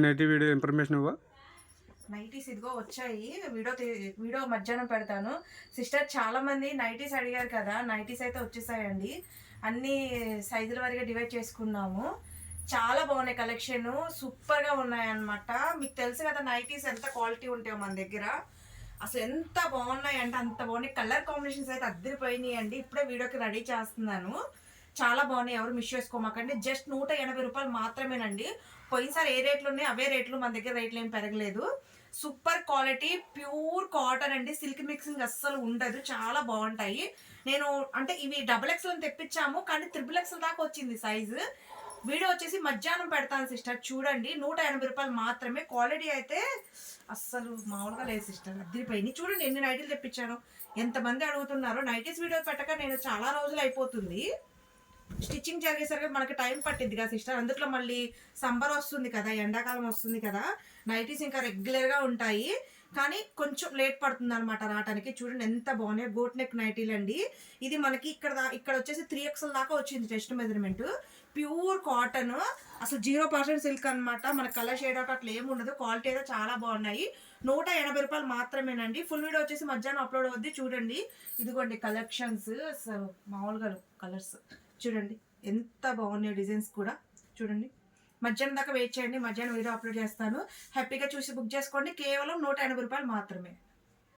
Nightie video information ఇవ్వ. Nighties ఇదిగో వచ్చాయి. వీడియో మధ్యాహ్నం పెడతాను. సిస్టర్ చాలా మంది నైటీస్ అడిగారు కదా, నైటీస్ అయితే వచ్చేసాయండి. అన్ని సైజుల వారీగా డివైడ్ చేసుకున్నాము. చాలా బాగున్నాయి, కలెక్షన్ సూపర్గా ఉన్నాయన్నమాట. మీకు తెలుసు కదా నైటీస్ ఎంత క్వాలిటీ ఉంటాయో మన దగ్గర. అసలు ఎంత బాగున్నాయి అంటే అంత బాగున్నాయి. కలర్ కాంబినేషన్స్ అయితే అద్దరిపోయినాయి అండి. ఇప్పుడే వీడియోకి రెడీ చేస్తున్నాను. చాలా బాగున్నాయి, ఎవరు మిస్ చేసుకోమాకండి. జస్ట్ 180 రూపాయలు మాత్రమేనండి. పోయినసారి ఏ రేట్లు ఉన్నాయి అవే రేట్లు, మన దగ్గర రేట్లు ఏం పెరగలేదు. సూపర్ క్వాలిటీ, ప్యూర్ కాటన్ అండి. సిల్క్ మిక్సింగ్ అస్సలు ఉండదు, చాలా బాగుంటాయి. నేను అంటే ఇవి XXL అని తెప్పించాము, కానీ XXL దాకా వచ్చింది సైజు. వీడియో వచ్చేసి మధ్యాహ్నం పెడతాను సిస్టర్, చూడండి. 180 రూపాయలు మాత్రమే. క్వాలిటీ అయితే అస్సలు మామూలుగా లేదు సిస్టర్, అద్దరిపోయింది. చూడండి ఎన్ని నైటీలు తెప్పించాను. ఎంతమంది అడుగుతున్నారు. నైటీస్ వీడియో పెట్టక నేను చాలా రోజులు అయిపోతుంది. స్టిచ్చింగ్ జరిగేసరికి మనకి టైం పట్టింది కదా సిస్టర్. అందుట్లో మళ్ళీ సమ్మర్ వస్తుంది కదా, ఎండాకాలం వస్తుంది కదా, నైటీస్ ఇంకా రెగ్యులర్గా ఉంటాయి. కానీ కొంచెం లేట్ పడుతుంది అనమాట రావడానికి. చూడండి ఎంత బాగున్నాయి, గోట్ నెక్ నైటీలు అండి. ఇది మనకి ఇక్కడ వచ్చేసి 3XL దాకా వచ్చింది చెస్ట్ మెజర్మెంట్. ప్యూర్ కాటన్, అసలు 0% సిల్క్ అనమాట. మన కలర్ షేడ్ అవుట్ అట్లా ఏమి ఉండదు. క్వాలిటీ అయితే చాలా బాగున్నాయి. 180 రూపాయలు మాత్రమేనండి. ఫుల్ వీడియో వచ్చేసి మధ్యాహ్నం అప్లోడ్ అవుద్ది, చూడండి. ఇదిగోండి కలెక్షన్స్, అసలు మామూలుగా కలర్స్ చూడండి ఎంత బాగున్నాయి. డిజైన్స్ కూడా చూడండి. మధ్యాహ్నం దాకా వెయిట్ చేయండి, మధ్యాహ్నం వీడియో అప్లోడ్ చేస్తాను. హ్యాపీగా చూసి బుక్ చేసుకోండి. కేవలం 180 రూపాయలు మాత్రమే.